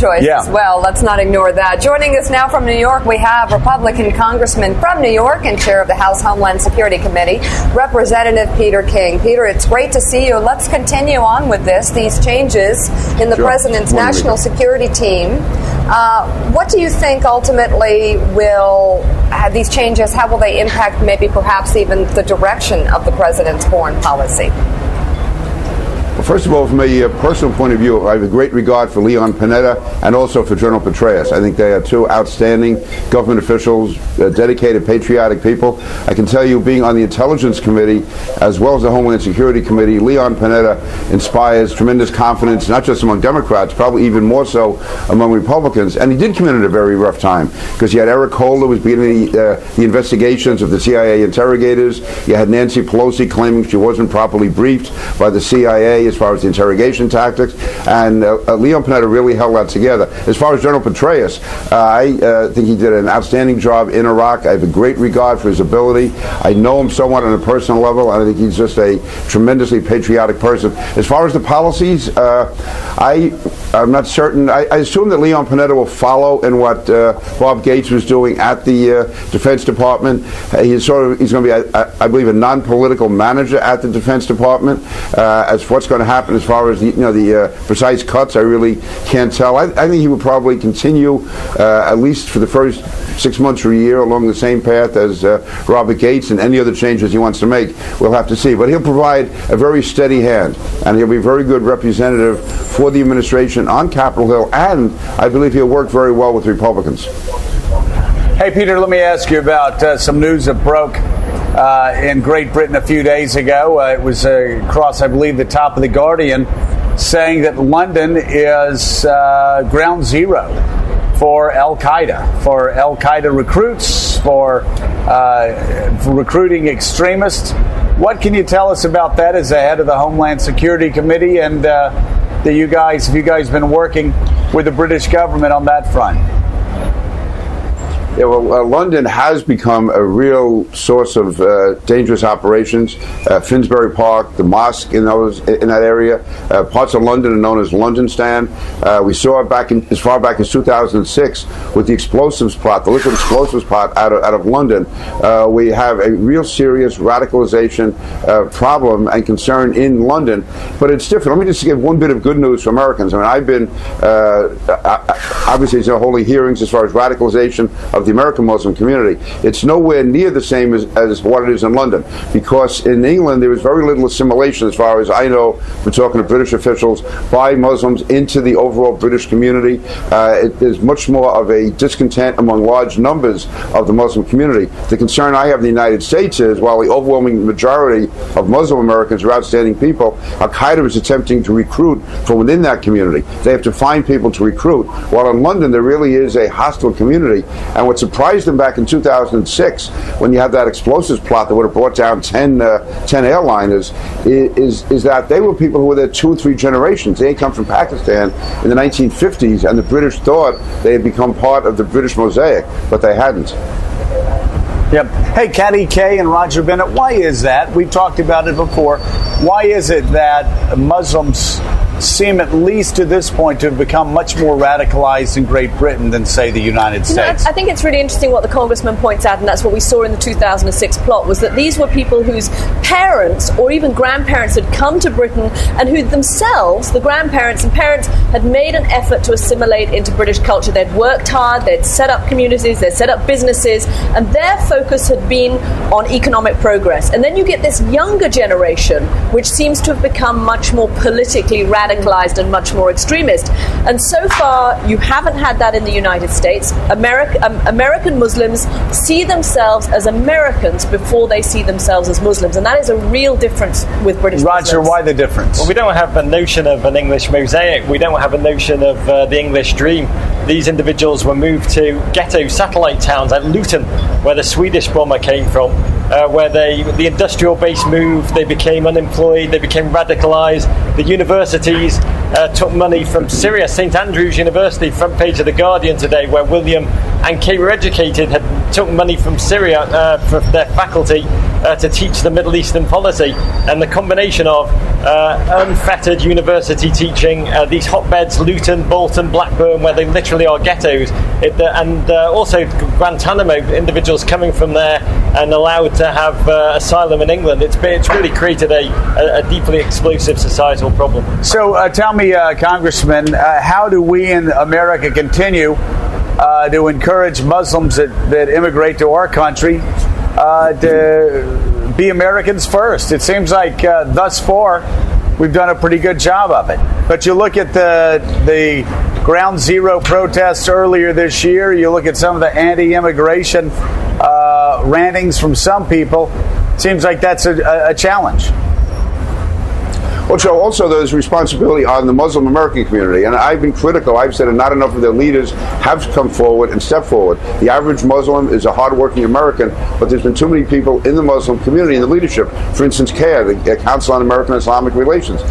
choice as well. Let's not ignore that. Joining us now from New York, we have Republican Congressman from New York and Chair of the House Homeland Security Committee, Representative Peter King. Peter, it's great to see you. Let's continue on with these changes in the President's national security team. What do you think ultimately will have these changes? How will they impact maybe perhaps even the direction of the President's foreign policy? Well, first of all, from a personal point of view, I have a great regard for Leon Panetta and also for General Petraeus. I think they are two outstanding government officials, dedicated, patriotic people. I can tell you, being on the Intelligence Committee as well as the Homeland Security Committee, Leon Panetta inspires tremendous confidence, not just among Democrats, probably even more so among Republicans. And he did come in at a very rough time, because you had Eric Holder was beginning the investigations of the CIA interrogators. You had Nancy Pelosi claiming she wasn't properly briefed by the CIA as far as the interrogation tactics, and Leon Panetta really held that together. As far as General Petraeus, I think he did an outstanding job in Iraq. I have a great regard for his ability. I know him somewhat on a personal level, and I think he's just a tremendously patriotic person. As far as the policies, I'm not certain. I assume that Leon Panetta will follow in what Bob Gates was doing at the Defense Department. He's going to be, I believe, a non-political manager at the Defense Department. As what's going to happen as far as the precise cuts, I really can't tell. I think he will probably continue at least for the first 6 months or a year along the same path as Robert Gates, and any other changes he wants to make, we'll have to see. But he'll provide a very steady hand, and he'll be a very good representative for the administration on Capitol Hill, and I believe he'll work very well with Republicans. Hey, Peter, let me ask you about some news that broke in Great Britain a few days ago. It was across, I believe, the top of The Guardian, saying that London is ground zero for Al-Qaeda recruits, for recruiting extremists. What can you tell us about that as the head of the Homeland Security Committee, and have you guys been working with the British government on that front? Yeah, well, London has become a real source of dangerous operations. Finsbury Park, the mosque in that area, parts of London are known as London Stand. We saw it as far back as 2006 with the explosives plot, the liquid explosives plot out of London. We have a real serious radicalization problem and concern in London, but it's different. Let me just give one bit of good news for Americans. I mean, I've been obviously there are holy hearings as far as radicalization of the American Muslim community. It's nowhere near the same as what it is in London, because in England there is very little assimilation, as far as I know, we're talking to British officials, by Muslims into the overall British community. There's much more of a discontent among large numbers of the Muslim community. The concern I have in the United States is, while the overwhelming majority of Muslim Americans are outstanding people, Al-Qaeda is attempting to recruit from within that community. They have to find people to recruit, while in London there really is a hostile community. And what surprised them back in 2006, when you had that explosives plot that would have brought down 10 airliners, is that they were people who were there 2 or 3 generations. They had come from Pakistan in the 1950s, and the British thought they had become part of the British mosaic, but they hadn't. Yep. Hey, Katty Kay and Roger Bennett, why is that? We've talked about it before. Why is it that Muslims seem, at least to this point, to have become much more radicalized in Great Britain than, say, the United States? I think it's really interesting what the Congressman points out, and that's what we saw in the 2006 plot, was that these were people whose parents or even grandparents had come to Britain, and who themselves, the grandparents and parents, had made an effort to assimilate into British culture. They'd worked hard, they'd set up communities, they'd set up businesses, and their focus had been on economic progress. And then you get this younger generation, which seems to have become much more politically radicalized and much more extremist. And so far, you haven't had that in the United States. American Muslims see themselves as Americans before they see themselves as Muslims. And that is a real difference with British Roger, Muslims. why the difference? Well, we don't have a notion of an English mosaic. We don't have a notion of the English dream. These individuals were moved to ghetto satellite towns like Luton, where the Swedish bomber came from, where the industrial base moved, they became unemployed, they became radicalized, The universities took money from Syria. St Andrews University, front page of The Guardian today, where William and Kate were educated, took money from Syria for their faculty to teach the Middle Eastern policy. And the combination of unfettered university teaching, these hotbeds, Luton, Bolton, Blackburn, where they literally are ghettos, and also Guantanamo, individuals coming from there and allowed to have asylum in England. It's really created a deeply explosive societal problem. So tell me, Congressman, how do we in America continue to encourage Muslims that immigrate to our country to be Americans first? It seems like thus far we've done a pretty good job of it. But you look at the Ground Zero protests earlier this year, you look at some of the anti-immigration rantings from some people, it seems like that's a challenge. Well, Joe, also there's responsibility on the Muslim American community, and I've been critical. I've said that not enough of their leaders have come forward and stepped forward. The average Muslim is a hardworking American, but there's been too many people in the Muslim community, in the leadership. For instance, CAIR, the Council on American Islamic Relations,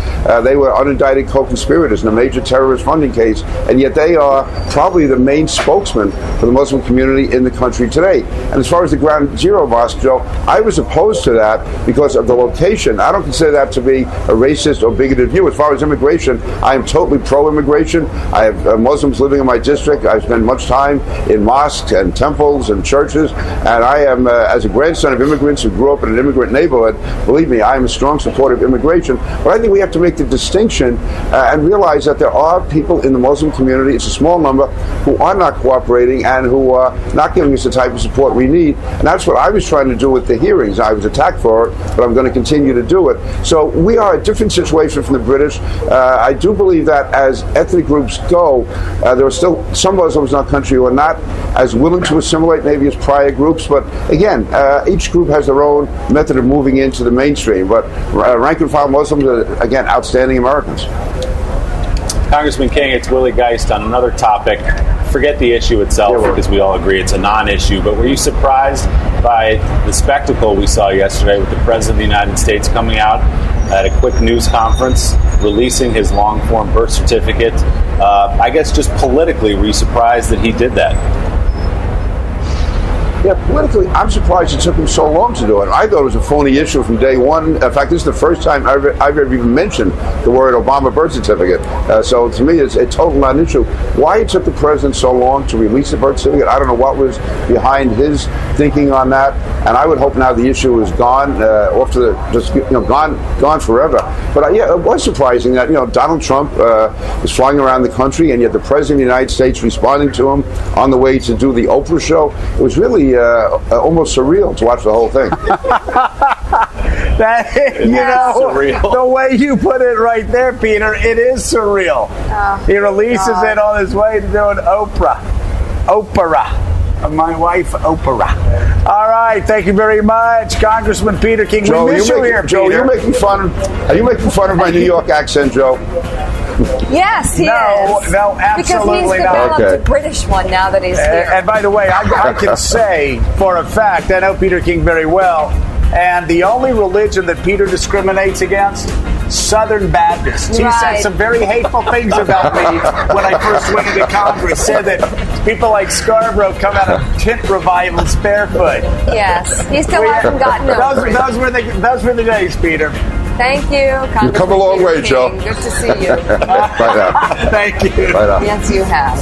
they were unindicted co-conspirators in a major terrorist funding case, and yet they are probably the main spokesman for the Muslim community in the country today. And as far as the Ground Zero mosque, Joe, I was opposed to that because of the location. I don't consider that to be a racist or bigoted view. As far as immigration, I am totally pro-immigration. I have Muslims living in my district. I've spent much time in mosques and temples and churches, and I am, as a grandson of immigrants who grew up in an immigrant neighborhood, believe me, I am a strong supporter of immigration. But I think we have to make the distinction and realize that there are people in the Muslim community, it's a small number, who are not cooperating and who are not giving us the type of support we need. And that's what I was trying to do with the hearings. I was attacked for it, but I'm going to continue to do it. So we are a different situation from the British. I do believe that as ethnic groups go, there are still some Muslims in our country who are not as willing to assimilate maybe as prior groups, but again, each group has their own method of moving into the mainstream. But rank and file Muslims are, again, outstanding Americans. Congressman King, it's Willie Geist on another topic. Forget the issue itself, because we all agree it's a non-issue, but were you surprised by the spectacle we saw yesterday with the President of the United States coming out at a quick news conference, releasing his long-form birth certificate? I guess just politically, were you surprised that he did that? Yeah, politically, I'm surprised it took him so long to do it. I thought it was a phony issue from day one. In fact, this is the first time I've ever even mentioned the word Obama birth certificate. So to me, it's a total non-issue. Why it took the president so long to release the birth certificate, I don't know what was behind his thinking on that. And I would hope now the issue is gone, off to the gone forever. But yeah, it was surprising that Donald Trump was flying around the country, and yet the president of the United States responding to him on the way to do the Oprah show. It was really almost surreal to watch the whole thing. Surreal. The way you put it right there, Peter, it is surreal. He releases it on his way to doing Oprah. My wife, Oprah. All right, thank you very much, Congressman Peter King. Joe, we miss you here, Joe, Peter. are you making fun of my New York accent, Joe? Yes, he is. No, absolutely because he's developed not. a British one now that he's here. And by the way, I can say for a fact, I know Peter King very well, and the only religion that Peter discriminates against, Southern Baptists. He said some very hateful things about me when I first went into Congress. Said that people like Scarborough come out of tent revivals barefoot. Yes, he still hasn't gotten over it. Those were the days, Peter. Thank you, Congressman. You've come a long way, King. Joe. Good to see you. Bye now. Thank you. Bye now. Yes, you have.